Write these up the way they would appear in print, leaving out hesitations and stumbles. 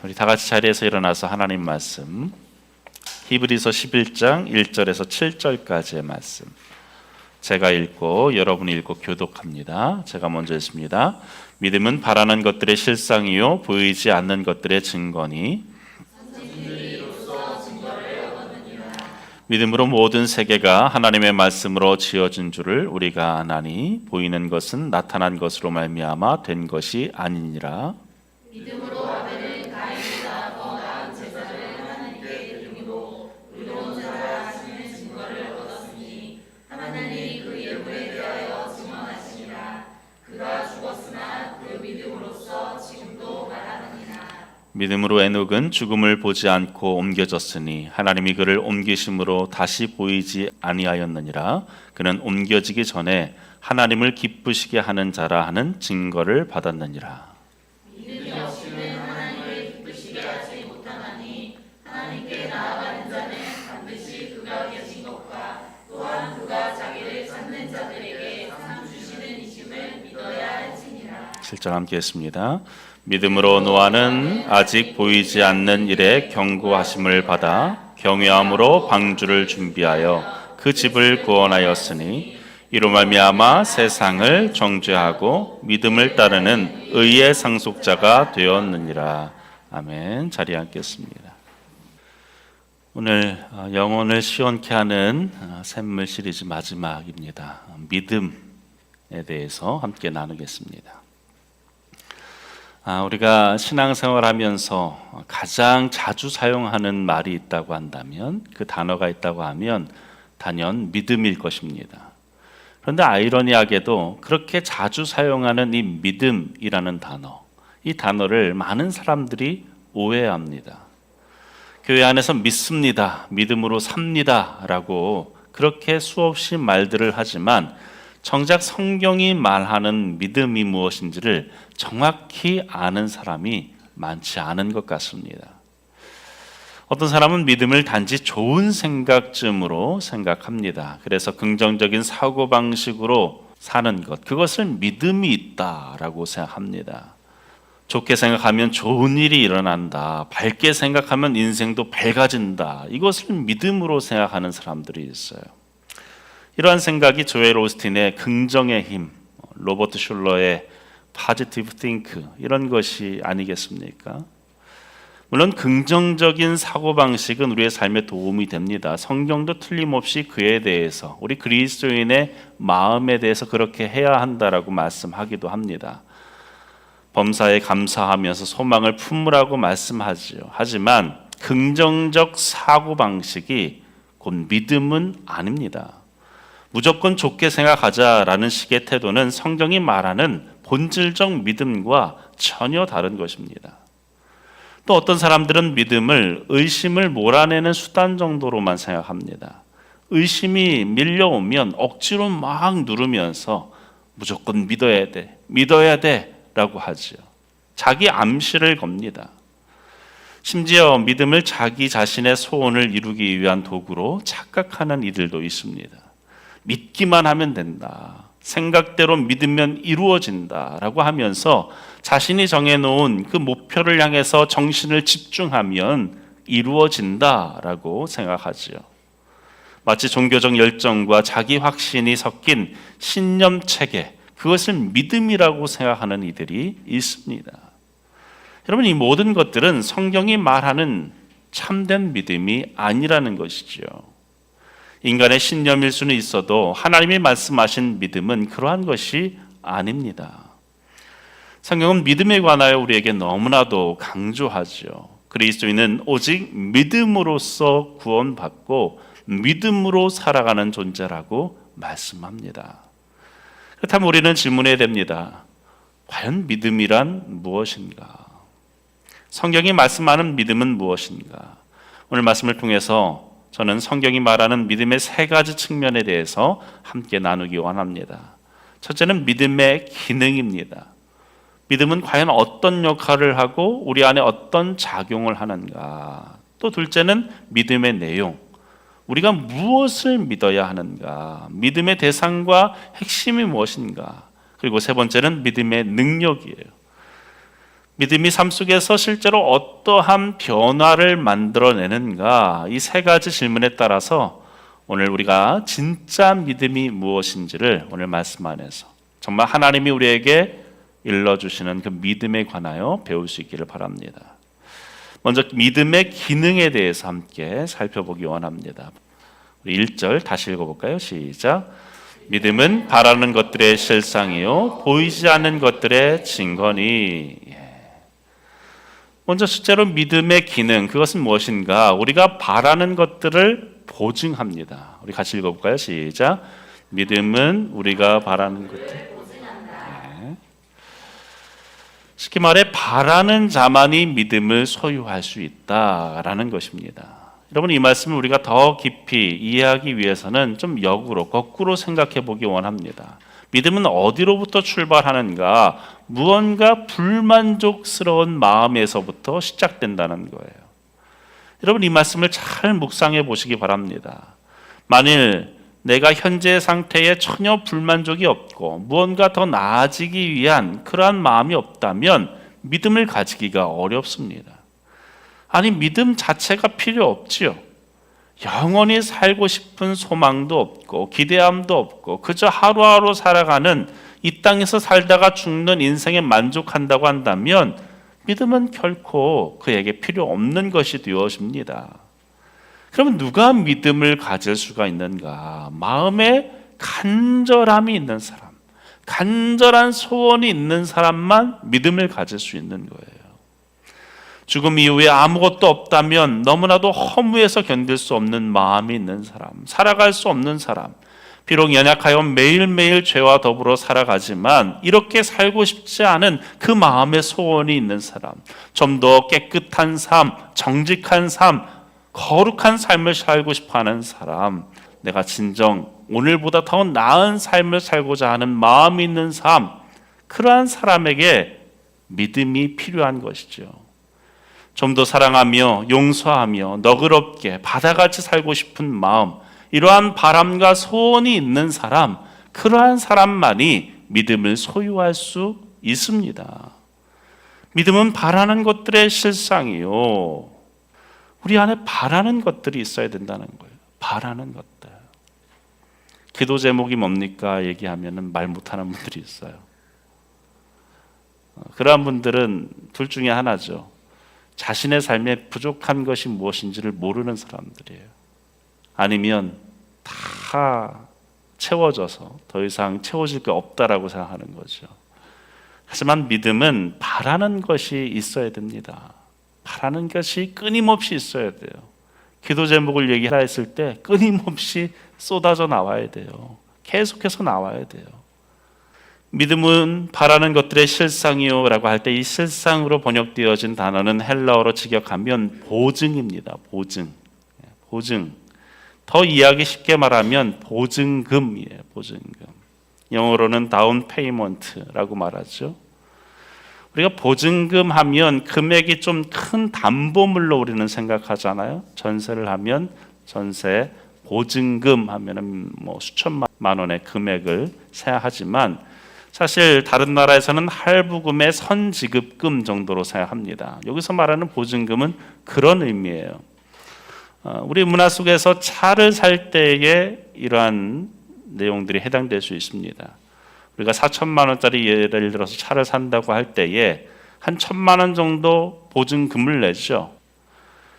우리 다 같이 자리에서 일어나서 하나님 말씀 히브리서 11장 1절에서 7절까지의 말씀 제가 읽고 여러분이 읽고 교독합니다. 제가 먼저 읽습니다. 믿음은 바라는 것들의 실상이요 보이지 않는 것들의 증거니 믿음으로 모든 세계가 하나님의 말씀으로 지어진 줄을 우리가 아나니 보이는 것은 나타난 것으로 말미암아 된 것이 아니니라. 믿음으로 아벨은 가인보다 더 나은 제사를 하나님께 드리므로 의로운 자라 하시는 증거를 얻었으니 하나님이 그 예물에 대하여 증언하시니라. 그가 죽었으나 그 믿음으로써 지금도 말하느니라. 믿음으로 에녹은 죽음을 보지 않고 옮겨졌으니 하나님이 그를 옮기심으로 다시 보이지 아니하였느니라. 그는 옮겨지기 전에 하나님을 기쁘시게 하는 자라 하는 증거를 받았느니라. 믿음이 없이는 하나님을 기쁘시게 하지 못하나니 하나님께 나아가는 자는 반드시 그가 계신 것과 또한 그가 자기를 찾는 자들에게 상 주시는 이심을 믿어야 할지니라. 7절 함께 했습니다. 믿음으로 노아는 아직 보이지 않는 일에 경고하심을 받아 경외함으로 방주를 준비하여 그 집을 구원하였으니 이로 말미암아 세상을 정죄하고 믿음을 따르는 의의 상속자가 되었느니라. 아멘. 자리에 앉겠습니다. 오늘 영혼을 시원케 하는 샘물 시리즈 마지막입니다. 믿음에 대해서 함께 나누겠습니다. 우리가 신앙생활하면서 가장 자주 사용하는 말이 있다고 한다면, 그 단어가 있다고 하면 단연 믿음일 것입니다. 그런데 아이러니하게도 그렇게 자주 사용하는 이 믿음이라는 단어, 이 단어를 많은 사람들이 오해합니다. 교회 안에서 믿습니다, 믿음으로 삽니다 라고 그렇게 수없이 말들을 하지만 정작 성경이 말하는 믿음이 무엇인지를 정확히 아는 사람이 많지 않은 것 같습니다. 어떤 사람은 믿음을 단지 좋은 생각쯤으로 생각합니다. 그래서 긍정적인 사고방식으로 사는 것, 그것을 믿음이 있다라고 생각합니다. 좋게 생각하면 좋은 일이 일어난다, 밝게 생각하면 인생도 밝아진다, 이것을 믿음으로 생각하는 사람들이 있어요. 이러한 생각이 조엘 오스틴의 긍정의 힘, 로버트 슐러의 Positive Think, 이런 것이 아니겠습니까? 물론 긍정적인 사고방식은 우리의 삶에 도움이 됩니다. 성경도 틀림없이 그에 대해서, 우리 그리스도인의 마음에 대해서 그렇게 해야 한다라고 말씀하기도 합니다. 범사에 감사하면서 소망을 품으라고 말씀하지요. 하지만 긍정적 사고방식이 곧 믿음은 아닙니다. 무조건 좋게 생각하자라는 식의 태도는 성경이 말하는 본질적 믿음과 전혀 다른 것입니다. 또 어떤 사람들은 믿음을 의심을 몰아내는 수단 정도로만 생각합니다. 의심이 밀려오면 억지로 막 누르면서 무조건 믿어야 돼 라고 하죠. 자기 암시를 겁니다. 심지어 믿음을 자기 자신의 소원을 이루기 위한 도구로 착각하는 이들도 있습니다. 믿기만 하면 된다, 생각대로 믿으면 이루어진다라고 하면서 자신이 정해놓은 그 목표를 향해서 정신을 집중하면 이루어진다라고 생각하지요. 마치 종교적 열정과 자기 확신이 섞인 신념 체계, 그것을 믿음이라고 생각하는 이들이 있습니다. 여러분, 이 모든 것들은 성경이 말하는 참된 믿음이 아니라는 것이죠. 인간의 신념일 수는 있어도 하나님이 말씀하신 믿음은 그러한 것이 아닙니다. 성경은 믿음에 관하여 우리에게 너무나도 강조하죠. 그리스도인은 오직 믿음으로써 구원받고 믿음으로 살아가는 존재라고 말씀합니다. 그렇다면 우리는 질문해야 됩니다. 과연 믿음이란 무엇인가? 성경이 말씀하는 믿음은 무엇인가? 오늘 말씀을 통해서 저는 성경이 말하는 믿음의 세 가지 측면에 대해서 함께 나누기 원합니다. 첫째는 믿음의 기능입니다. 믿음은 과연 어떤 역할을 하고 우리 안에 어떤 작용을 하는가? 또 둘째는 믿음의 내용. 우리가 무엇을 믿어야 하는가? 믿음의 대상과 핵심이 무엇인가? 그리고 세 번째는 믿음의 능력이에요. 믿음이 삶 속에서 실제로 어떠한 변화를 만들어내는가, 이 세 가지 질문에 따라서 오늘 우리가 진짜 믿음이 무엇인지를 오늘 말씀 안에서 정말 하나님이 우리에게 일러주시는 그 믿음에 관하여 배울 수 있기를 바랍니다. 먼저 믿음의 기능에 대해서 함께 살펴보기 원합니다. 우리 1절 다시 읽어볼까요? 시작. 믿음은 바라는 것들의 실상이요 보이지 않는 것들의 증거니. 먼저 실제로 믿음의 기능, 그것은 무엇인가? 우리가 바라는 것들을 보증합니다. 우리 같이 읽어볼까요? 시작. 믿음은 우리가 바라는 것들. 쉽게 말해 바라는 자만이 믿음을 소유할 수 있다라는 것입니다. 여러분, 이 말씀을 우리가 더 깊이 이해하기 위해서는 좀 역으로 거꾸로 생각해 보기 원합니다. 믿음은 어디로부터 출발하는가? 무언가 불만족스러운 마음에서부터 시작된다는 거예요. 여러분, 이 말씀을 잘 묵상해 보시기 바랍니다. 만일 내가 현재 상태에 전혀 불만족이 없고 무언가 더 나아지기 위한 그러한 마음이 없다면 믿음을 가지기가 어렵습니다. 아니, 믿음 자체가 필요 없지요. 영원히 살고 싶은 소망도 없고 기대함도 없고 그저 하루하루 살아가는 이 땅에서 살다가 죽는 인생에 만족한다고 한다면 믿음은 결코 그에게 필요 없는 것이 되어집니다. 그러면 누가 믿음을 가질 수가 있는가? 마음에 간절함이 있는 사람, 간절한 소원이 있는 사람만 믿음을 가질 수 있는 거예요. 죽음 이후에 아무것도 없다면 너무나도 허무해서 견딜 수 없는 마음이 있는 사람, 살아갈 수 없는 사람, 비록 연약하여 매일매일 죄와 더불어 살아가지만 이렇게 살고 싶지 않은 그 마음의 소원이 있는 사람, 좀 더 깨끗한 삶, 정직한 삶, 거룩한 삶을 살고 싶어하는 사람, 내가 진정 오늘보다 더 나은 삶을 살고자 하는 마음이 있는 삶, 그러한 사람에게 믿음이 필요한 것이죠. 좀 더 사랑하며 용서하며 너그럽게 바다같이 살고 싶은 마음, 이러한 바람과 소원이 있는 사람, 그러한 사람만이 믿음을 소유할 수 있습니다. 믿음은 바라는 것들의 실상이요, 우리 안에 바라는 것들이 있어야 된다는 거예요. 바라는 것들. 기도 제목이 뭡니까? 얘기하면 말 못하는 분들이 있어요. 그러한 분들은 둘 중에 하나죠. 자신의 삶에 부족한 것이 무엇인지를 모르는 사람들이에요. 아니면 다 채워져서 더 이상 채워질 게 없다라고 생각하는 거죠. 하지만 믿음은 바라는 것이 있어야 됩니다. 바라는 것이 끊임없이 있어야 돼요. 기도 제목을 얘기하라 했을 때 끊임없이 쏟아져 나와야 돼요. 계속해서 나와야 돼요. 믿음은 바라는 것들의 실상이요 라고 할 때 이 실상으로 번역되어진 단어는 헬라어로 직역하면 보증입니다. 보증. 보증. 더 이해하기 쉽게 말하면 보증금이에요. 보증금. 영어로는 다운 페이먼트라고 말하죠. 우리가 보증금 하면 금액이 좀 큰 담보물로 우리는 생각하잖아요. 전세를 하면 전세 보증금 하면은 뭐 수천만 원의 금액을 생각하지만 사실 다른 나라에서는 할부금의 선지급금 정도로 생각합니다. 여기서 말하는 보증금은 그런 의미예요. 우리 문화 속에서 차를 살 때에 이러한 내용들이 해당될 수 있습니다. 우리가 4천만 원짜리 예를 들어서 차를 산다고 할 때에 한 1,000만 원 정도 보증금을 내죠.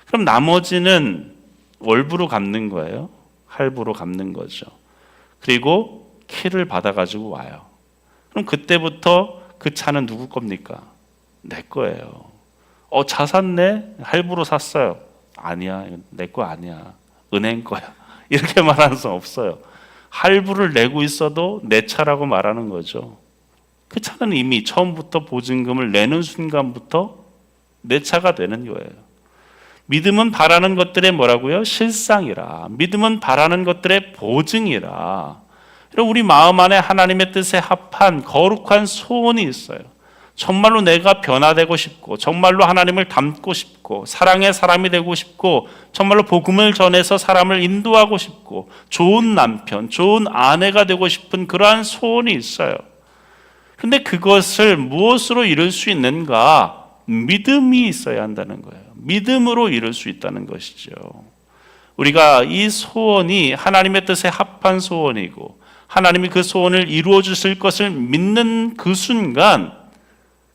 그럼 나머지는 월부로 갚는 거예요. 할부로 갚는 거죠. 그리고 키를 받아가지고 와요. 그럼 그때부터 그 차는 누구 겁니까? 내 거예요. 차 샀네? 할부로 샀어요. 아니야, 내 거 아니야. 은행 거야. 이렇게 말하는 수 없어요. 할부를 내고 있어도 내 차라고 말하는 거죠. 그 차는 이미 처음부터 보증금을 내는 순간부터 내 차가 되는 거예요. 믿음은 바라는 것들의 뭐라고요? 실상이라. 믿음은 바라는 것들의 보증이라. 우리 마음 안에 하나님의 뜻에 합한 거룩한 소원이 있어요. 정말로 내가 변화되고 싶고 정말로 하나님을 닮고 싶고 사랑의 사람이 되고 싶고 정말로 복음을 전해서 사람을 인도하고 싶고 좋은 남편, 좋은 아내가 되고 싶은 그러한 소원이 있어요. 근데 그것을 무엇으로 이룰 수 있는가? 믿음이 있어야 한다는 거예요. 믿음으로 이룰 수 있다는 것이죠. 우리가 이 소원이 하나님의 뜻에 합한 소원이고 하나님이 그 소원을 이루어 주실 것을 믿는 그 순간,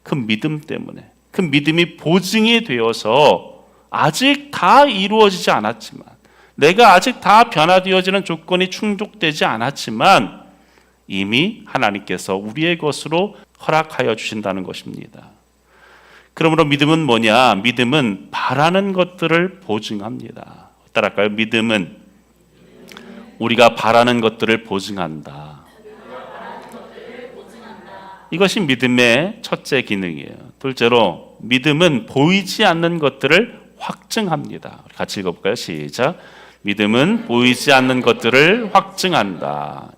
그 믿음 때문에, 그 믿음이 보증이 되어서 아직 다 이루어지지 않았지만, 내가 아직 다 변화되어지는 조건이 충족되지 않았지만 이미 하나님께서 우리의 것으로 허락하여 주신다는 것입니다. 그러므로 믿음은 뭐냐? 믿음은 바라는 것들을 보증합니다. 따라할까요? 믿음은 우리가 바라는 것들을 보증한다. 이것이 믿음의 첫째 기능이에요. 둘째로 믿음은 보이지 않는 것들을 확증합니다. 같이 읽어볼까요? 시작. 믿음은 보이지 않는 것들을 확증한다.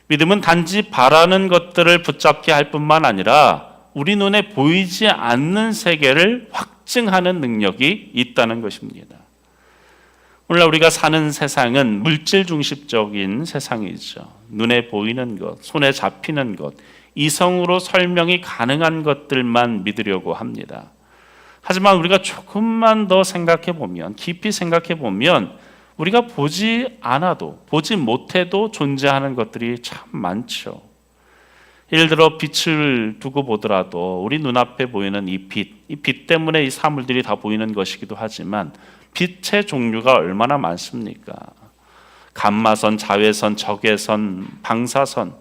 믿음은 단지 바라는 것들을 붙잡게 할 뿐만 아니라 우리 눈에 보이지 않는 세계를 확증하는 능력이 있다는 것입니다. 오늘날 우리가 사는 세상은 물질 중심적인 세상이죠. 눈에 보이는 것, 손에 잡히는 것, 이성으로 설명이 가능한 것들만 믿으려고 합니다. 하지만 우리가 조금만 더 생각해 보면, 깊이 생각해 보면 우리가 보지 않아도, 보지 못해도 존재하는 것들이 참 많죠. 예를 들어 빛을 두고 보더라도 우리 눈앞에 보이는 이 빛 때문에 이 사물들이 다 보이는 것이기도 하지만 빛의 종류가 얼마나 많습니까? 감마선, 자외선, 적외선, 방사선,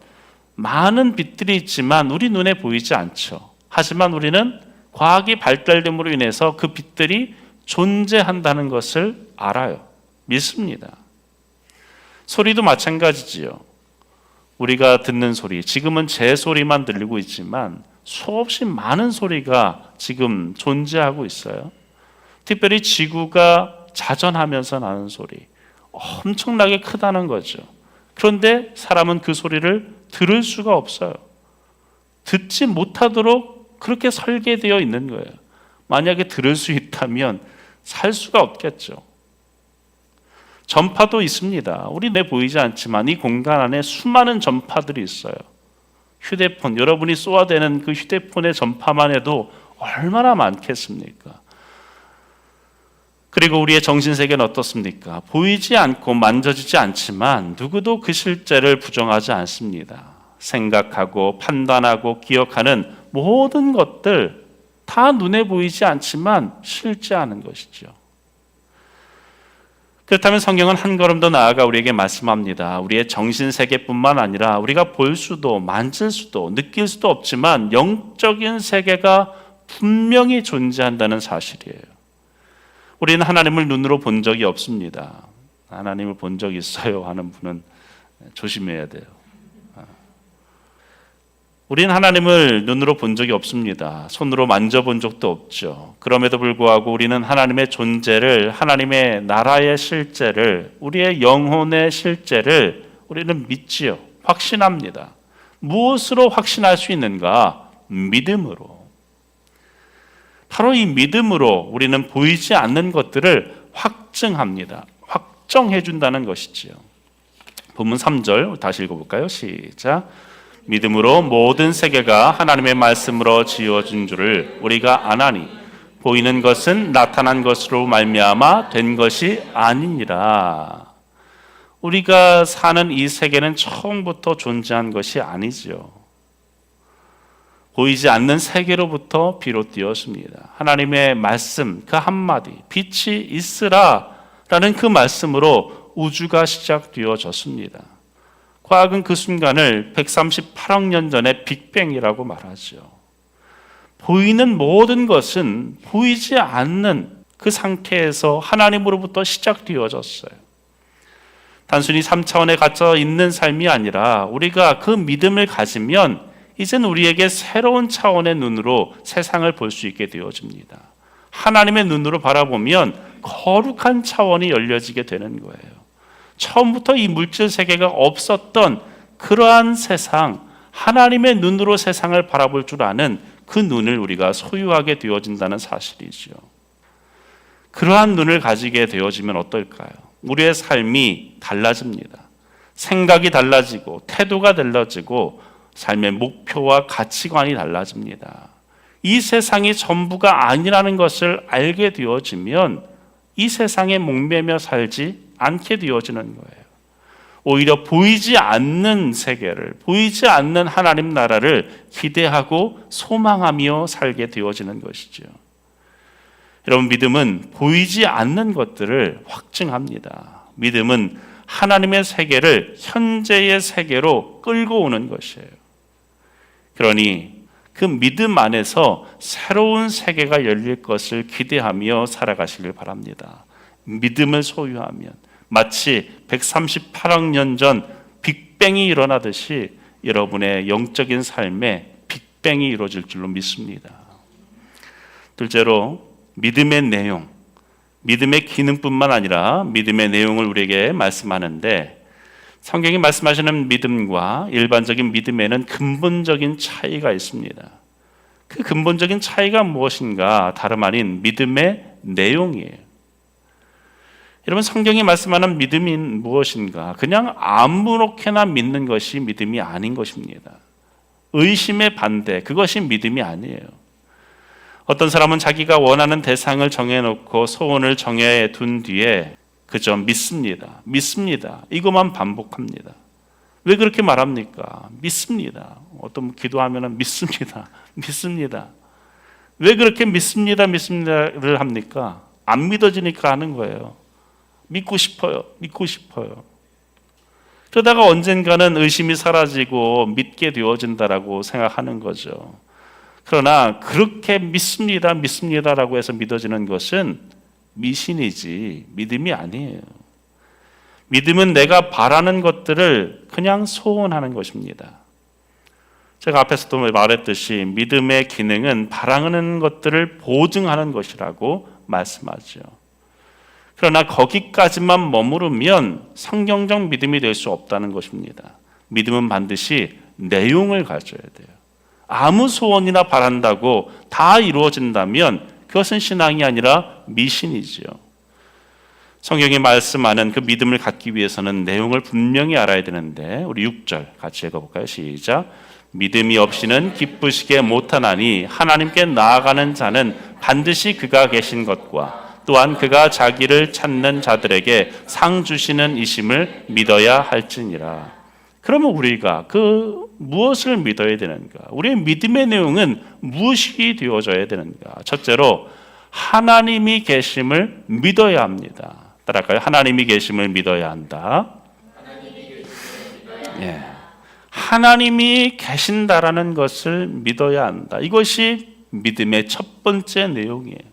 많은 빛들이 있지만 우리 눈에 보이지 않죠. 하지만 우리는 과학이 발달됨으로 인해서 그 빛들이 존재한다는 것을 알아요. 믿습니다. 소리도 마찬가지지요. 우리가 듣는 소리, 지금은 제 소리만 들리고 있지만 수없이 많은 소리가 지금 존재하고 있어요. 특별히 지구가 자전하면서 나는 소리, 엄청나게 크다는 거죠. 그런데 사람은 그 소리를 들을 수가 없어요. 듣지 못하도록 그렇게 설계되어 있는 거예요. 만약에 들을 수 있다면 살 수가 없겠죠. 전파도 있습니다. 우리 눈에 보이지 않지만 이 공간 안에 수많은 전파들이 있어요. 휴대폰, 여러분이 쏘아대는 그 휴대폰의 전파만 해도 얼마나 많겠습니까? 그리고 우리의 정신세계는 어떻습니까? 보이지 않고 만져지지 않지만 누구도 그 실제를 부정하지 않습니다. 생각하고 판단하고 기억하는 모든 것들 다 눈에 보이지 않지만 실제하는 것이죠. 그렇다면 성경은 한 걸음 더 나아가 우리에게 말씀합니다. 우리의 정신세계뿐만 아니라 우리가 볼 수도 만질 수도 느낄 수도 없지만 영적인 세계가 분명히 존재한다는 사실이에요. 우리는 하나님을 눈으로 본 적이 없습니다. 하나님을 본 적이 있어요 하는 분은 조심해야 돼요. 우리는 하나님을 눈으로 본 적이 없습니다. 손으로 만져본 적도 없죠. 그럼에도 불구하고 우리는 하나님의 존재를, 하나님의 나라의 실제를, 우리의 영혼의 실제를 우리는 믿지요. 확신합니다. 무엇으로 확신할 수 있는가? 믿음으로. 바로 이 믿음으로 우리는 보이지 않는 것들을 확증합니다. 확정해 준다는 것이지요. 본문 3절 다시 읽어볼까요? 시작. 믿음으로 모든 세계가 하나님의 말씀으로 지어진 줄을 우리가 아나니 보이는 것은 나타난 것으로 말미암아 된 것이 아니니라. 우리가 사는 이 세계는 처음부터 존재한 것이 아니죠. 보이지 않는 세계로부터 비롯되었습니다. 하나님의 말씀 그 한마디, 빛이 있으라 라는 그 말씀으로 우주가 시작되어졌습니다. 과학은 그 순간을 138억 년 전에 빅뱅이라고 말하죠. 보이는 모든 것은 보이지 않는 그 상태에서 하나님으로부터 시작되어졌어요. 단순히 3차원에 갇혀 있는 삶이 아니라 우리가 그 믿음을 가지면 이제는 우리에게 새로운 차원의 눈으로 세상을 볼 수 있게 되어집니다. 하나님의 눈으로 바라보면 거룩한 차원이 열려지게 되는 거예요. 처음부터 이 물질 세계가 없었던 그러한 세상, 하나님의 눈으로 세상을 바라볼 줄 아는 그 눈을 우리가 소유하게 되어진다는 사실이죠. 그러한 눈을 가지게 되어지면 어떨까요? 우리의 삶이 달라집니다. 생각이 달라지고 태도가 달라지고 삶의 목표와 가치관이 달라집니다. 이 세상이 전부가 아니라는 것을 알게 되어지면 이 세상에 목매며 살지 않게 되어지는 거예요. 오히려 보이지 않는 세계를, 보이지 않는 하나님 나라를 기대하고 소망하며 살게 되어지는 것이죠. 여러분, 믿음은 보이지 않는 것들을 확증합니다. 믿음은 하나님의 세계를 현재의 세계로 끌고 오는 것이에요. 그러니 그 믿음 안에서 새로운 세계가 열릴 것을 기대하며 살아가시길 바랍니다. 믿음을 소유하면 마치 138억 년 전 빅뱅이 일어나듯이 여러분의 영적인 삶에 빅뱅이 이루어질 줄로 믿습니다. 둘째로 믿음의 내용, 믿음의 기능뿐만 아니라 믿음의 내용을 우리에게 말씀하는데, 성경이 말씀하시는 믿음과 일반적인 믿음에는 근본적인 차이가 있습니다. 그 근본적인 차이가 무엇인가? 다름 아닌 믿음의 내용이에요. 여러분, 성경이 말씀하는 믿음이 무엇인가? 그냥 아무렇게나 믿는 것이 믿음이 아닌 것입니다. 의심의 반대, 그것이 믿음이 아니에요. 어떤 사람은 자기가 원하는 대상을 정해놓고 소원을 정해둔 뒤에 그저 믿습니다. 믿습니다. 이것만 반복합니다. 왜 그렇게 말합니까? 믿습니다. 어떤 기도하면 믿습니다. 믿습니다. 왜 그렇게 믿습니다를 합니까? 안 믿어지니까 하는 거예요. 믿고 싶어요. 믿고 싶어요. 그러다가 언젠가는 의심이 사라지고 믿게 되어진다라고 생각하는 거죠. 그러나 그렇게 믿습니다라고 해서 믿어지는 것은 미신이지 믿음이 아니에요. 믿음은 내가 바라는 것들을 그냥 소원하는 것입니다. 제가 앞에서도 말했듯이 믿음의 기능은 바라는 것들을 보증하는 것이라고 말씀하죠. 그러나 거기까지만 머무르면 성경적 믿음이 될 수 없다는 것입니다. 믿음은 반드시 내용을 가져야 돼요. 아무 소원이나 바란다고 다 이루어진다면 그것은 신앙이 아니라 미신이지요. 성경이 말씀하는 그 믿음을 갖기 위해서는 내용을 분명히 알아야 되는데, 우리 6절 같이 읽어볼까요? 시작. 믿음이 없이는 기쁘시게 못하나니 하나님께 나아가는 자는 반드시 그가 계신 것과 또한 그가 자기를 찾는 자들에게 상 주시는 이심을 믿어야 할지니라. 그러면 우리가 그 무엇을 믿어야 되는가? 우리의 믿음의 내용은 무엇이 되어져야 되는가? 첫째로 하나님이 계심을 믿어야 합니다. 따라할까요? 하나님이 계심을 믿어야 한다. 예. 하나님이 계신다라는 것을 믿어야 한다. 이것이 믿음의 첫 번째 내용이에요.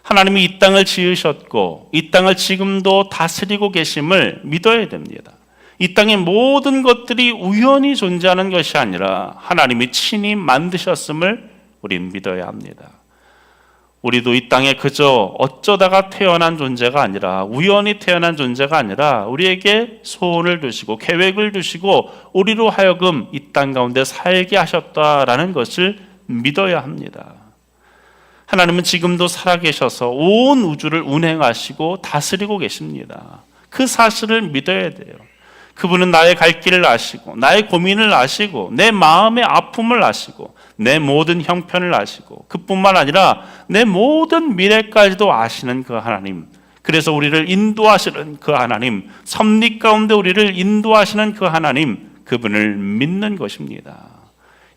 하나님이 이 땅을 지으셨고 이 땅을 지금도 다스리고 계심을 믿어야 됩니다. 이 땅의 모든 것들이 우연히 존재하는 것이 아니라 하나님이 친히 만드셨음을 우리는 믿어야 합니다. 우리도 이 땅에 그저 어쩌다가 태어난 존재가 아니라, 우연히 태어난 존재가 아니라 우리에게 소원을 두시고 계획을 두시고 우리로 하여금 이 땅 가운데 살게 하셨다라는 것을 믿어야 합니다. 하나님은 지금도 살아계셔서 온 우주를 운행하시고 다스리고 계십니다. 그 사실을 믿어야 돼요. 그분은 나의 갈 길을 아시고 나의 고민을 아시고 내 마음의 아픔을 아시고 내 모든 형편을 아시고 그뿐만 아니라 내 모든 미래까지도 아시는 그 하나님, 그래서 우리를 인도하시는 그 하나님, 섭리 가운데 우리를 인도하시는 그 하나님, 그분을 믿는 것입니다.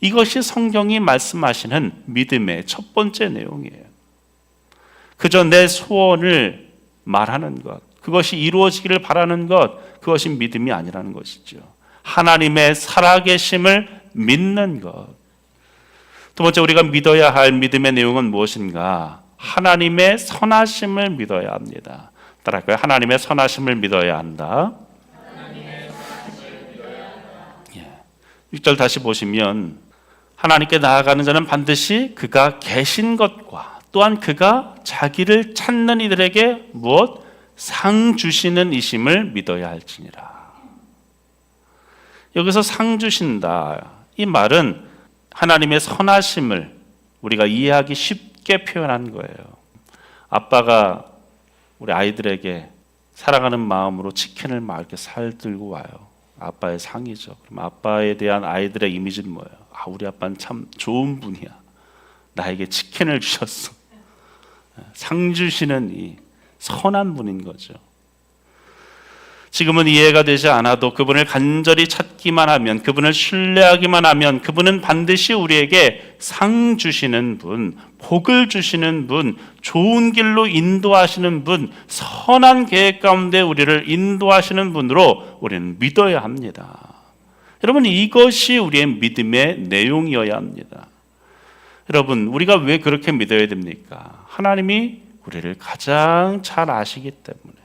이것이 성경이 말씀하시는 믿음의 첫 번째 내용이에요. 그저 내 소원을 말하는 것, 그것이 이루어지기를 바라는 것, 그것이 믿음이 아니라는 것이죠. 하나님의 살아계심을 믿는 것. 두 번째, 우리가 믿어야 할 믿음의 내용은 무엇인가? 하나님의 선하심을 믿어야 합니다. 따라할까요? 하나님의 선하심을 믿어야 한다. 6절 다시 보시면, 하나님께 나아가는 자는 반드시 그가 계신 것과 또한 그가 자기를 찾는 이들에게 무엇? 상 주시는 이심을 믿어야 할지니라. 여기서 상 주신다, 이 말은 하나님의 선하심을 우리가 이해하기 쉽게 표현한 거예요. 아빠가 우리 아이들에게 사랑하는 마음으로 치킨을 막 이렇게 살들고 와요. 아빠의 상이죠. 그럼 아빠에 대한 아이들의 이미지는 뭐예요? 아, 우리 아빠는 참 좋은 분이야. 나에게 치킨을 주셨어. 상 주시는 이 선한 분인 거죠. 지금은 이해가 되지 않아도 그분을 간절히 찾기만 하면, 그분을 신뢰하기만 하면 그분은 반드시 우리에게 상 주시는 분, 복을 주시는 분, 좋은 길로 인도하시는 분, 선한 계획 가운데 우리를 인도하시는 분으로 우리는 믿어야 합니다. 여러분, 이것이 우리의 믿음의 내용이어야 합니다. 여러분, 우리가 왜 그렇게 믿어야 됩니까? 하나님이 우리를 가장 잘 아시기 때문에,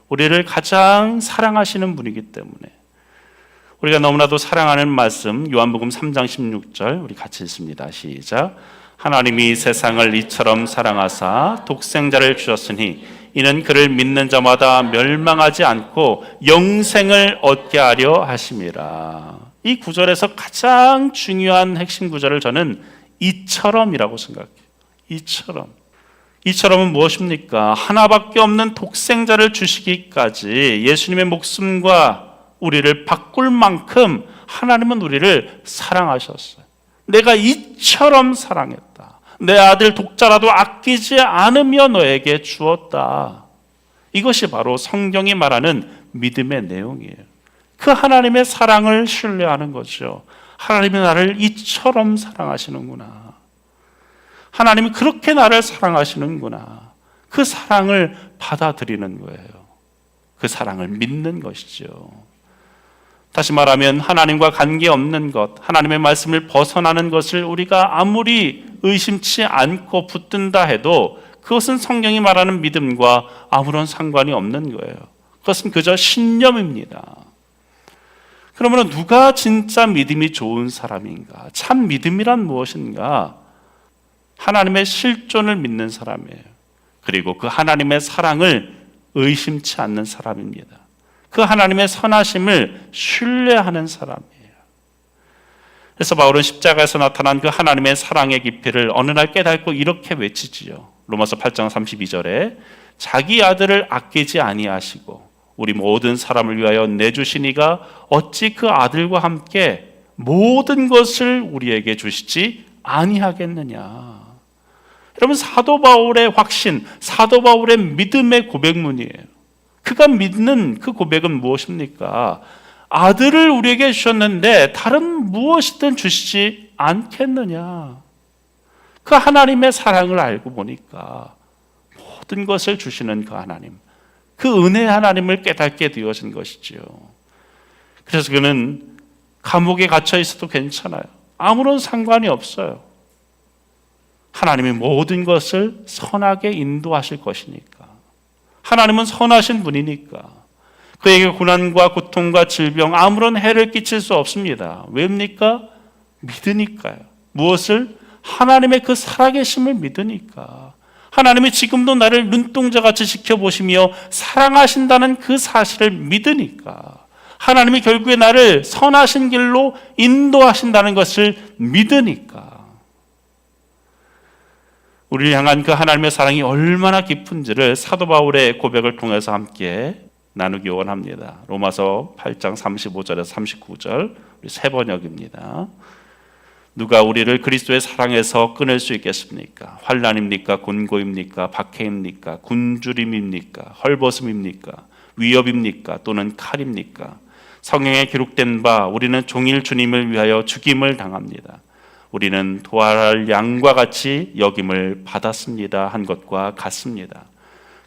우리를 가장 사랑하시는 분이기 때문에, 우리가 너무나도 사랑하는 말씀 요한복음 3장 16절 우리 같이 읽습니다. 시작. 하나님이 세상을 이처럼 사랑하사 독생자를 주셨으니 이는 그를 믿는 자마다 멸망하지 않고 영생을 얻게 하려 하심이라. 이 구절에서 가장 중요한 핵심 구절을 저는 이처럼이라고 생각해요. 이처럼은 무엇입니까? 하나밖에 없는 독생자를 주시기까지 예수님의 목숨과 우리를 바꿀 만큼 하나님은 우리를 사랑하셨어요. 내가 이처럼 사랑했다. 내 아들 독자라도 아끼지 않으며 너에게 주었다. 이것이 바로 성경이 말하는 믿음의 내용이에요. 그 하나님의 사랑을 신뢰하는 거죠. 하나님이 나를 이처럼 사랑하시는구나. 하나님이 그렇게 나를 사랑하시는구나. 그 사랑을 받아들이는 거예요. 그 사랑을 믿는 것이죠. 다시 말하면 하나님과 관계없는 것, 하나님의 말씀을 벗어나는 것을 우리가 아무리 의심치 않고 붙든다 해도 그것은 성경이 말하는 믿음과 아무런 상관이 없는 거예요. 그것은 그저 신념입니다. 그러면 누가 진짜 믿음이 좋은 사람인가? 참 믿음이란 무엇인가? 하나님의 실존을 믿는 사람이에요. 그리고 그 하나님의 사랑을 의심치 않는 사람입니다. 그 하나님의 선하심을 신뢰하는 사람이에요. 그래서 바울은 십자가에서 나타난 그 하나님의 사랑의 깊이를 어느 날 깨닫고 이렇게 외치지요. 로마서 8장 32절에 자기 아들을 아끼지 아니하시고 우리 모든 사람을 위하여 내주시니가 어찌 그 아들과 함께 모든 것을 우리에게 주시지 아니하겠느냐. 여러분, 사도 바울의 확신, 사도 바울의 믿음의 고백문이에요. 그가 믿는 그 고백은 무엇입니까? 아들을 우리에게 주셨는데 다른 무엇이든 주시지 않겠느냐. 그 하나님의 사랑을 알고 보니까 모든 것을 주시는 그 하나님, 그 은혜 하나님을 깨닫게 되어진 것이지요. 그래서 그는 감옥에 갇혀 있어도 괜찮아요. 아무런 상관이 없어요. 하나님이 모든 것을 선하게 인도하실 것이니까. 하나님은 선하신 분이니까 그에게 고난과 고통과 질병, 아무런 해를 끼칠 수 없습니다. 왜입니까? 믿으니까요. 무엇을? 하나님의 그 살아계심을 믿으니까. 하나님이 지금도 나를 눈동자같이 지켜보시며 사랑하신다는 그 사실을 믿으니까. 하나님이 결국에 나를 선하신 길로 인도하신다는 것을 믿으니까. 우리를 향한 그 하나님의 사랑이 얼마나 깊은지를 사도 바울의 고백을 통해서 함께 나누기 원합니다. 로마서 8장 35절에서 39절 우리 세 번역입니다. 누가 우리를 그리스도의 사랑에서 끊을 수 있겠습니까? 환난입니까? 곤고입니까? 박해입니까? 굶주림입니까? 헐벗음입니까? 위협입니까? 또는 칼입니까? 성경에 기록된 바 우리는 종일 주님을 위하여 죽임을 당합니다. 우리는 도활할 양과 같이 여김을 받았습니다 한 것과 같습니다.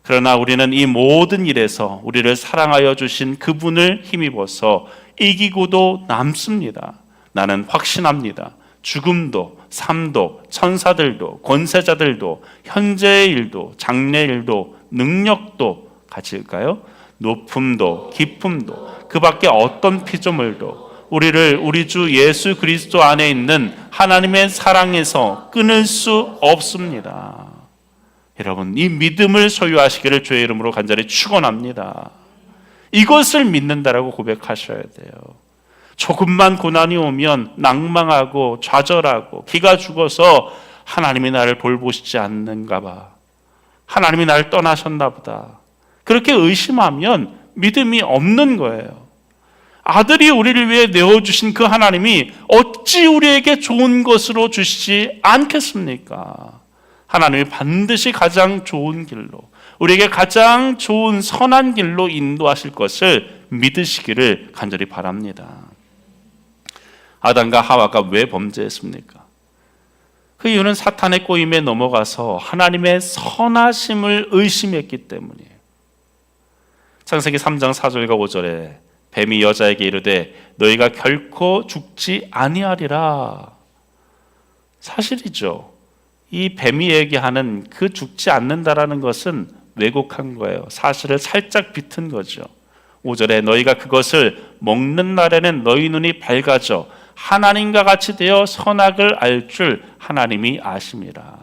그러나 우리는 이 모든 일에서 우리를 사랑하여 주신 그분을 힘입어서 이기고도 남습니다. 나는 확신합니다. 죽음도 삶도 천사들도 권세자들도 현재의 일도 장래의 일도 능력도 같이 읽을까요? 높음도 깊음도 그 밖에 어떤 피조물도 우리를 우리 주 예수 그리스도 안에 있는 하나님의 사랑에서 끊을 수 없습니다. 여러분, 이 믿음을 소유하시기를 주의 이름으로 간절히 축원합니다. 이것을 믿는다라고 고백하셔야 돼요. 조금만 고난이 오면 낭망하고 좌절하고 기가 죽어서 하나님이 나를 돌보시지 않는가 봐, 하나님이 나를 떠나셨나 보다, 그렇게 의심하면 믿음이 없는 거예요. 아들이 우리를 위해 내어주신 그 하나님이 어찌 우리에게 좋은 것으로 주시지 않겠습니까? 하나님이 반드시 가장 좋은 길로, 우리에게 가장 좋은 선한 길로 인도하실 것을 믿으시기를 간절히 바랍니다. 아담과 하와가 왜 범죄했습니까? 그 이유는 사탄의 꼬임에 넘어가서 하나님의 선하심을 의심했기 때문이에요. 창세기 3장 4절과 5절에 뱀이 여자에게 이르되 너희가 결코 죽지 아니하리라. 사실이죠. 이 뱀이 얘기하는 그 죽지 않는다라는 것은 왜곡한 거예요. 사실을 살짝 비튼 거죠. 5절에 너희가 그것을 먹는 날에는 너희 눈이 밝아져 하나님과 같이 되어 선악을 알 줄 하나님이 아심이라.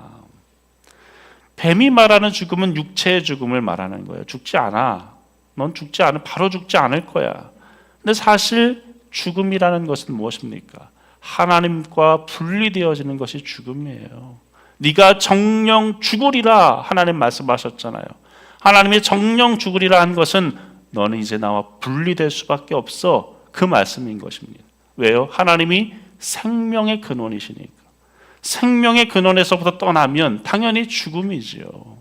뱀이 말하는 죽음은 육체의 죽음을 말하는 거예요. 죽지 않아. 넌 죽지 않아. 바로 죽지 않을 거야. 근데 사실 죽음이라는 것은 무엇입니까? 하나님과 분리되어지는 것이 죽음이에요. 네가 정령 죽으리라 하나님 말씀하셨잖아요. 하나님이 정령 죽으리라 한 것은 너는 이제 나와 분리될 수밖에 없어. 그 말씀인 것입니다. 왜요? 하나님이 생명의 근원이시니까. 생명의 근원에서부터 떠나면 당연히 죽음이지요.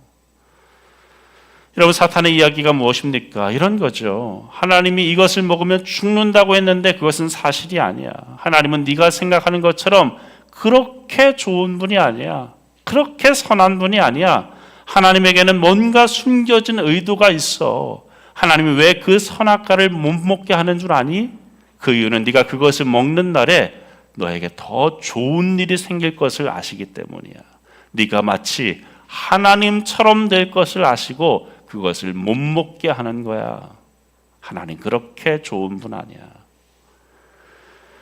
여러분, 사탄의 이야기가 무엇입니까? 이런 거죠. 하나님이 이것을 먹으면 죽는다고 했는데 그것은 사실이 아니야. 하나님은 네가 생각하는 것처럼 그렇게 좋은 분이 아니야. 그렇게 선한 분이 아니야. 하나님에게는 뭔가 숨겨진 의도가 있어. 하나님이 왜 그 선악과를 못 먹게 하는 줄 아니? 그 이유는 네가 그것을 먹는 날에 너에게 더 좋은 일이 생길 것을 아시기 때문이야. 네가 마치 하나님처럼 될 것을 아시고 그것을 못 먹게 하는 거야. 하나님 그렇게 좋은 분 아니야.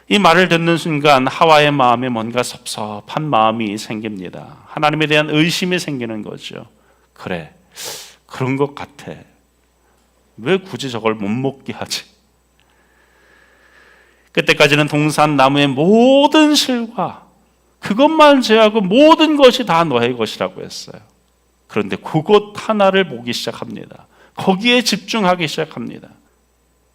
이 말을 듣는 순간 하와의 마음에 뭔가 섭섭한 마음이 생깁니다. 하나님에 대한 의심이 생기는 거죠. 그래, 그런 것 같아. 왜 굳이 저걸 못 먹게 하지? 그때까지는 동산 나무의 모든 실과 그것만 제하고 모든 것이 다 너의 것이라고 했어요. 그런데 그것 하나를 보기 시작합니다. 거기에 집중하기 시작합니다.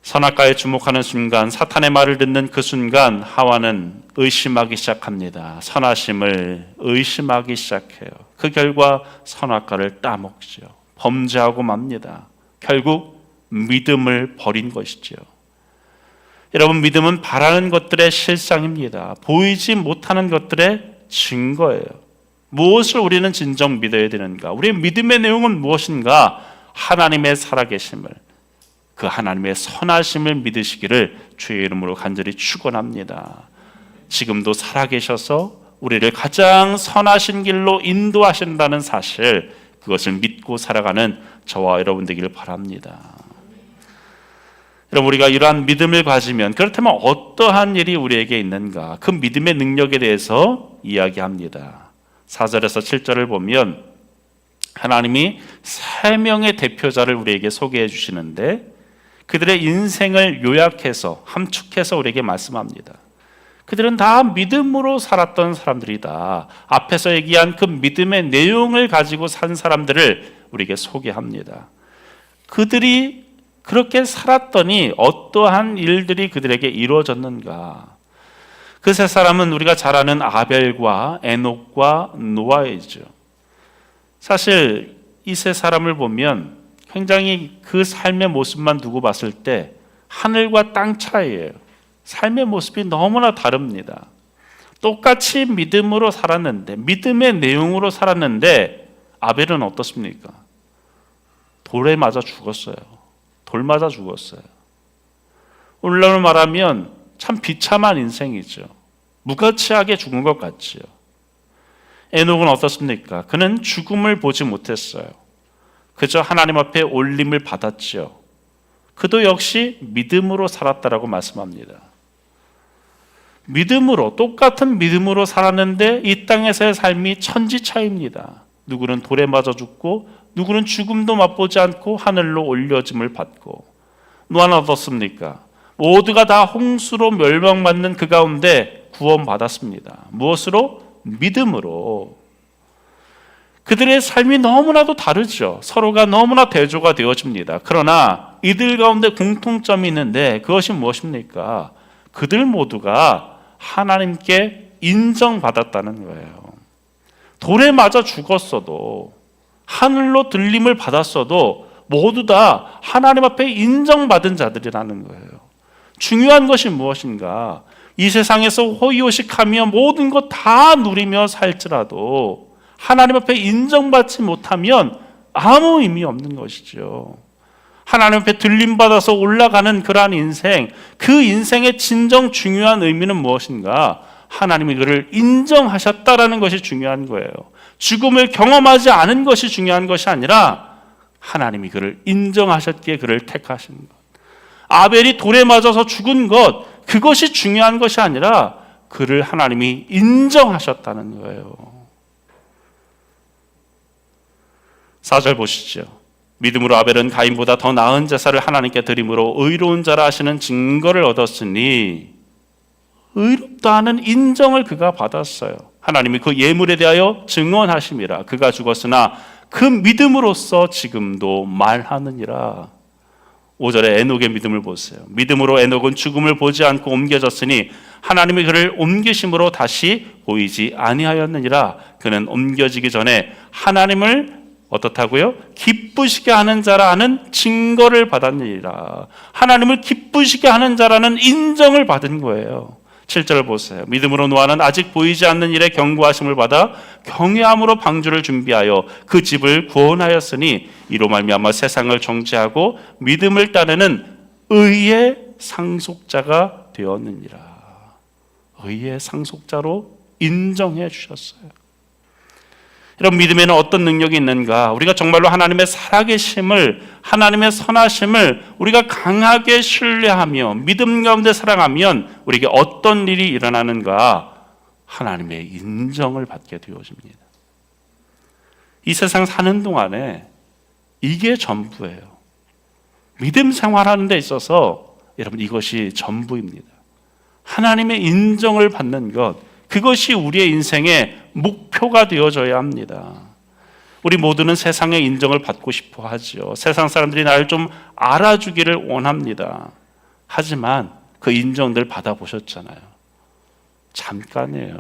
선악과에 주목하는 순간, 사탄의 말을 듣는 그 순간 하와는 의심하기 시작합니다. 선하심을 의심하기 시작해요. 그 결과 선악과를 따먹죠. 범죄하고 맙니다. 결국 믿음을 버린 것이죠. 여러분, 믿음은 바라는 것들의 실상입니다. 보이지 못하는 것들의 증거예요. 무엇을 우리는 진정 믿어야 되는가? 우리의 믿음의 내용은 무엇인가? 하나님의 살아계심을, 그 하나님의 선하심을 믿으시기를 주의 이름으로 간절히 축원합니다. 지금도 살아계셔서 우리를 가장 선하신 길로 인도하신다는 사실, 그것을 믿고 살아가는 저와 여러분 되기를 바랍니다. 여러분, 우리가 이러한 믿음을 가지면, 그렇다면 어떠한 일이 우리에게 있는가? 그 믿음의 능력에 대해서 이야기합니다. 4절에서 7절을 보면 하나님이 3명의 대표자를 우리에게 소개해 주시는데 그들의 인생을 요약해서 함축해서 우리에게 말씀합니다. 그들은 다 믿음으로 살았던 사람들이다. 앞에서 얘기한 그 믿음의 내용을 가지고 산 사람들을 우리에게 소개합니다. 그들이 그렇게 살았더니 어떠한 일들이 그들에게 이루어졌는가? 그 세 사람은 우리가 잘 아는 아벨과 에녹과 노아이죠. 사실 이 세 사람을 보면 굉장히 그 삶의 모습만 두고 봤을 때 하늘과 땅 차이예요. 삶의 모습이 너무나 다릅니다. 똑같이 믿음으로 살았는데, 믿음의 내용으로 살았는데 아벨은 어떻습니까? 돌에 맞아 죽었어요. 돌 맞아 죽었어요. 오늘날로 말하면 참 비참한 인생이죠. 무가치하게 죽은 것 같지요. 에녹은 어떻습니까? 그는 죽음을 보지 못했어요. 그저 하나님 앞에 올림을 받았지요. 그도 역시 믿음으로 살았다라고 말씀합니다. 믿음으로, 똑같은 믿음으로 살았는데 이 땅에서의 삶이 천지 차이입니다. 누구는 돌에 맞아 죽고 누구는 죽음도 맛보지 않고 하늘로 올려짐을 받고. 노아는 어떻습니까? 모두가 다 홍수로 멸망받는 그 가운데 구원받았습니다. 무엇으로? 믿음으로. 그들의 삶이 너무나도 다르죠. 서로가 너무나 대조가 되어집니다. 그러나 이들 가운데 공통점이 있는데 그것이 무엇입니까? 그들 모두가 하나님께 인정받았다는 거예요. 돌에 맞아 죽었어도, 하늘로 들림을 받았어도 모두 다 하나님 앞에 인정받은 자들이라는 거예요. 중요한 것이 무엇인가? 이 세상에서 호의호식하며 모든 것 다 누리며 살지라도 하나님 앞에 인정받지 못하면 아무 의미 없는 것이죠. 하나님 앞에 들림받아서 올라가는 그러한 인생, 그 인생의 진정 중요한 의미는 무엇인가? 하나님이 그를 인정하셨다라는 것이 중요한 거예요. 죽음을 경험하지 않은 것이 중요한 것이 아니라 하나님이 그를 인정하셨기에 그를 택하신 것. 아벨이 돌에 맞아서 죽은 것, 그것이 중요한 것이 아니라 그를 하나님이 인정하셨다는 거예요. 4절 보시죠. 믿음으로 아벨은 가인보다 더 나은 제사를 하나님께 드림으로 의로운 자라 하시는 증거를 얻었으니, 의롭다 하는 인정을 그가 받았어요. 하나님이 그 예물에 대하여 증언하심이라. 그가 죽었으나 그 믿음으로써 지금도 말하느니라. 5절에 에녹의 믿음을 보세요. 믿음으로 에녹은 죽음을 보지 않고 옮겨졌으니 하나님이 그를 옮기심으로 다시 보이지 아니하였느니라. 그는 옮겨지기 전에 하나님을 어떻다고요? 기쁘시게 하는 자라는 증거를 받았느니라. 하나님을 기쁘시게 하는 자라는 인정을 받은 거예요. 7절 보세요. 믿음으로 노아는 아직 보이지 않는 일에 경고하심을 받아 경외함으로 방주를 준비하여 그 집을 구원하였으니 이로 말미암아 세상을 정죄하고 믿음을 따르는 의의 상속자가 되었느니라. 의의 상속자로 인정해 주셨어요. 이런 믿음에는 어떤 능력이 있는가? 우리가 정말로 하나님의 살아계심을, 하나님의 선하심을 우리가 강하게 신뢰하며 믿음 가운데 살아가면 우리에게 어떤 일이 일어나는가? 하나님의 인정을 받게 되어집니다. 이 세상 사는 동안에 이게 전부예요. 믿음 생활하는 데 있어서 여러분 이것이 전부입니다. 하나님의 인정을 받는 것, 그것이 우리의 인생의 목표가 되어져야 합니다. 우리 모두는 세상의 인정을 받고 싶어 하죠. 세상 사람들이 나를 좀 알아주기를 원합니다. 하지만 그 인정들 받아보셨잖아요. 잠깐이에요.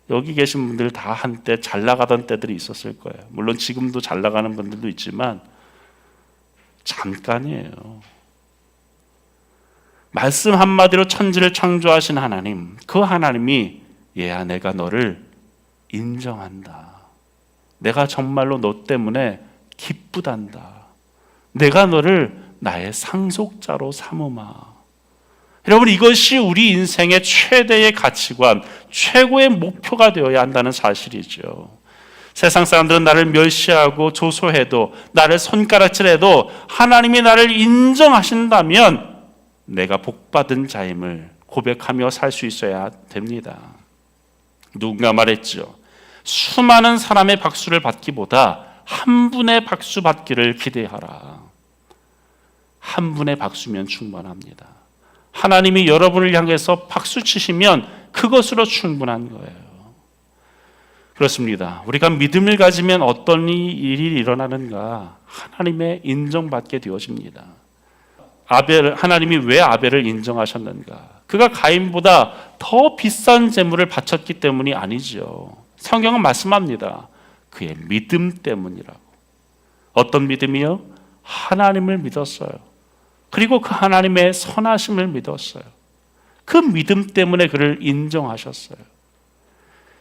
여기 계신 분들 다 한때 잘 나가던 때들이 있었을 거예요. 물론 지금도 잘 나가는 분들도 있지만 잠깐이에요. 말씀 한마디로 천지를 창조하신 하나님, 그 하나님이 얘야 내가 너를 인정한다. 내가 정말로 너 때문에 기쁘단다. 내가 너를 나의 상속자로 삼으마. 여러분 이것이 우리 인생의 최대의 가치관, 최고의 목표가 되어야 한다는 사실이죠. 세상 사람들은 나를 멸시하고 조소해도, 나를 손가락질해도 하나님이 나를 인정하신다면 내가 복받은 자임을 고백하며 살 수 있어야 됩니다. 누군가 말했죠. 수많은 사람의 박수를 받기보다 한 분의 박수 받기를 기대하라. 한 분의 박수면 충분합니다. 하나님이 여러분을 향해서 박수 치시면 그것으로 충분한 거예요. 그렇습니다. 우리가 믿음을 가지면 어떤 일이 일어나는가? 하나님의 인정받게 되어집니다. 하나님이 왜 아벨을 인정하셨는가? 그가 가인보다 더 비싼 재물을 바쳤기 때문이 아니죠. 성경은 말씀합니다. 그의 믿음 때문이라고. 어떤 믿음이요? 하나님을 믿었어요. 그리고 그 하나님의 선하심을 믿었어요. 그 믿음 때문에 그를 인정하셨어요.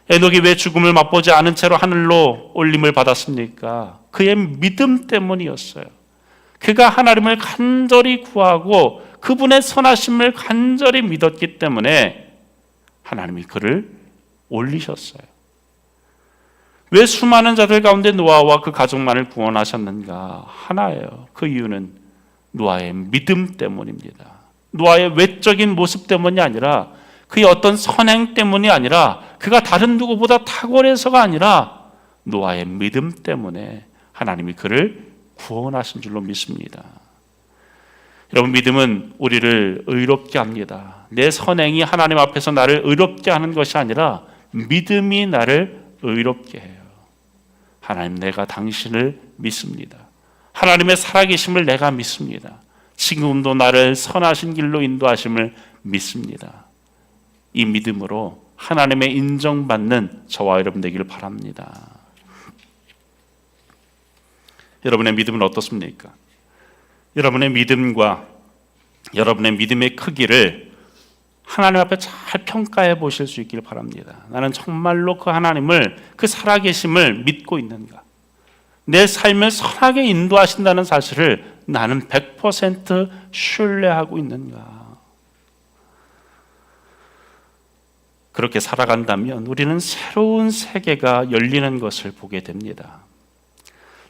에녹이 왜 죽음을 맛보지 않은 채로 하늘로 올림을 받았습니까? 그의 믿음 때문이었어요. 그가 하나님을 간절히 구하고 그분의 선하심을 간절히 믿었기 때문에 하나님이 그를 올리셨어요. 왜 수많은 자들 가운데 노아와 그 가족만을 구원하셨는가? 하나예요. 그 이유는 노아의 믿음 때문입니다. 노아의 외적인 모습 때문이 아니라, 그의 어떤 선행 때문이 아니라, 그가 다른 누구보다 탁월해서가 아니라 노아의 믿음 때문에 하나님이 그를 구원하신 줄로 믿습니다. 여러분, 믿음은 우리를 의롭게 합니다. 내 선행이 하나님 앞에서 나를 의롭게 하는 것이 아니라 믿음이 나를 의롭게 해요. 하나님, 내가 당신을 믿습니다. 하나님의 살아계심을 내가 믿습니다. 지금도 나를 선하신 길로 인도하심을 믿습니다. 이 믿음으로 하나님의 인정받는 저와 여러분 되기를 바랍니다. 여러분의 믿음은 어떻습니까? 여러분의 믿음과 여러분의 믿음의 크기를 하나님 앞에 잘 평가해 보실 수 있기를 바랍니다. 나는 정말로 그 하나님을, 그 살아계심을 믿고 있는가? 내 삶을 선하게 인도하신다는 사실을 나는 100% 신뢰하고 있는가? 그렇게 살아간다면 우리는 새로운 세계가 열리는 것을 보게 됩니다.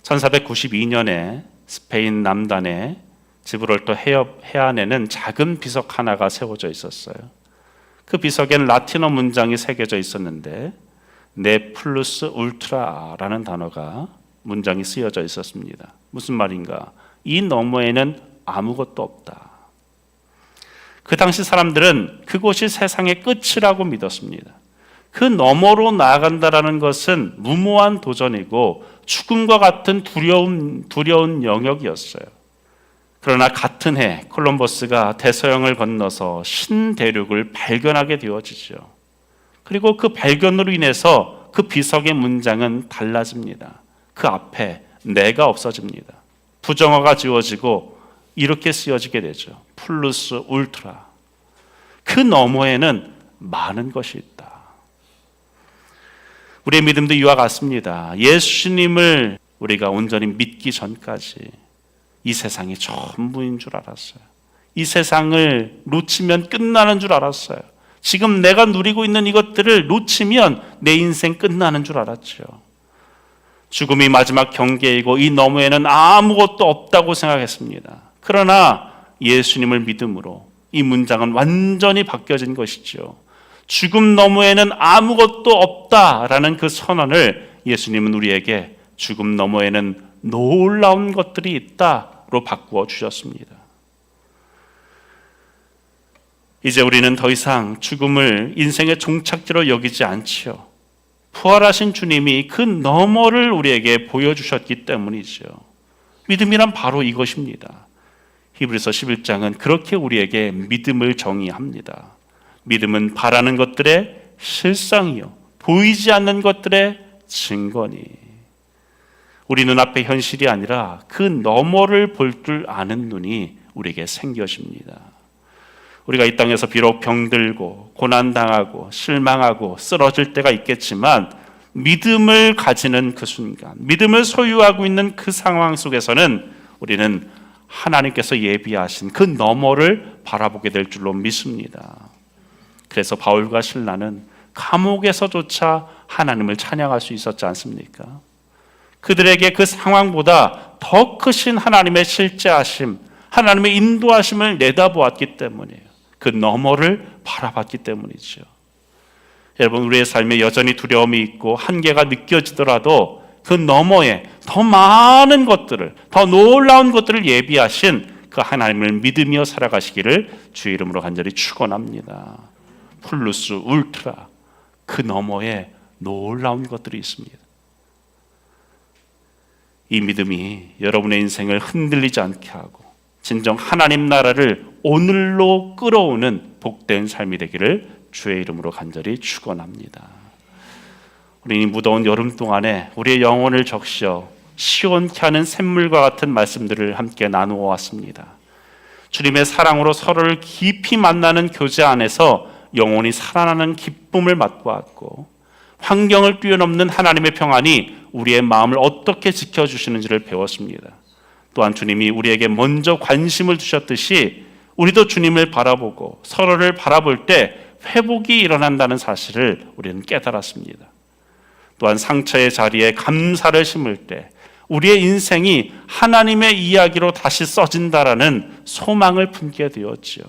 1492년에 스페인 남단의 지브롤터 해안에는 작은 비석 하나가 세워져 있었어요. 그 비석엔 라틴어 문장이 새겨져 있었는데 네 플루스 울트라라는 단어가 문장이 쓰여져 있었습니다. 무슨 말인가? 이 너머에는 아무것도 없다. 그 당시 사람들은 그곳이 세상의 끝이라고 믿었습니다. 그 너머로 나아간다라는 것은 무모한 도전이고 죽음과 같은 두려운 영역이었어요. 그러나 같은 해 콜럼버스가 대서양을 건너서 신대륙을 발견하게 되어지죠. 그리고 그 발견으로 인해서 그 비석의 문장은 달라집니다. 그 앞에 내가 없어집니다. 부정어가 지워지고 이렇게 쓰여지게 되죠. 플루스 울트라. 그 너머에는 많은 것이 있다. 우리의 믿음도 이와 같습니다. 예수님을 우리가 온전히 믿기 전까지 이 세상이 전부인 줄 알았어요. 이 세상을 놓치면 끝나는 줄 알았어요. 지금 내가 누리고 있는 이것들을 놓치면 내 인생 끝나는 줄 알았죠. 죽음이 마지막 경계이고 이 너머에는 아무것도 없다고 생각했습니다. 그러나 예수님을 믿음으로 이 문장은 완전히 바뀌어진 것이죠. 죽음 너머에는 아무것도 없다라는 그 선언을 예수님은 우리에게 죽음 너머에는 놀라운 것들이 있다로 바꾸어 주셨습니다. 이제 우리는 더 이상 죽음을 인생의 종착지로 여기지 않지요. 부활하신 주님이 그 너머를 우리에게 보여주셨기 때문이죠. 믿음이란 바로 이것입니다. 히브리서 11장은 그렇게 우리에게 믿음을 정의합니다. 믿음은 바라는 것들의 실상이요 보이지 않는 것들의 증거니. 우리 눈앞의 현실이 아니라 그 너머를 볼 줄 아는 눈이 우리에게 생겨집니다. 우리가 이 땅에서 비록 병들고 고난당하고 실망하고 쓰러질 때가 있겠지만 믿음을 가지는 그 순간, 믿음을 소유하고 있는 그 상황 속에서는 우리는 하나님께서 예비하신 그 너머를 바라보게 될 줄로 믿습니다. 그래서 바울과 실라는 감옥에서조차 하나님을 찬양할 수 있었지 않습니까? 그들에게 그 상황보다 더 크신 하나님의 실제하심, 하나님의 인도하심을 내다보았기 때문이에요. 그 너머를 바라봤기 때문이죠. 여러분, 우리의 삶에 여전히 두려움이 있고 한계가 느껴지더라도 그 너머에 더 많은 것들을, 더 놀라운 것들을 예비하신 그 하나님을 믿으며 살아가시기를 주의 이름으로 간절히 축원합니다. 플루스 울트라, 그 너머에 놀라운 것들이 있습니다. 이 믿음이 여러분의 인생을 흔들리지 않게 하고 진정 하나님 나라를 오늘로 끌어오는 복된 삶이 되기를 주의 이름으로 간절히 축원합니다. 우리 이 무더운 여름 동안에 우리의 영혼을 적셔 시원케 하는 샘물과 같은 말씀들을 함께 나누어 왔습니다. 주님의 사랑으로 서로를 깊이 만나는 교제 안에서 영혼이 살아나는 기쁨을 맛보았고, 환경을 뛰어넘는 하나님의 평안이 우리의 마음을 어떻게 지켜주시는지를 배웠습니다. 또한 주님이 우리에게 먼저 관심을 두셨듯이 우리도 주님을 바라보고 서로를 바라볼 때 회복이 일어난다는 사실을 우리는 깨달았습니다. 또한 상처의 자리에 감사를 심을 때 우리의 인생이 하나님의 이야기로 다시 써진다라는 소망을 품게 되었지요.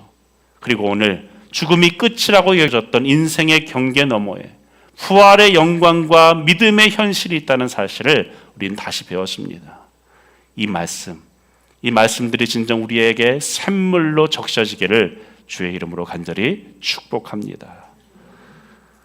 그리고 오늘 죽음이 끝이라고 여겨졌던 인생의 경계 너머에 부활의 영광과 믿음의 현실이 있다는 사실을 우리는 다시 배웠습니다. 이 말씀들이 진정 우리에게 샘물로 적셔지기를 주의 이름으로 간절히 축복합니다.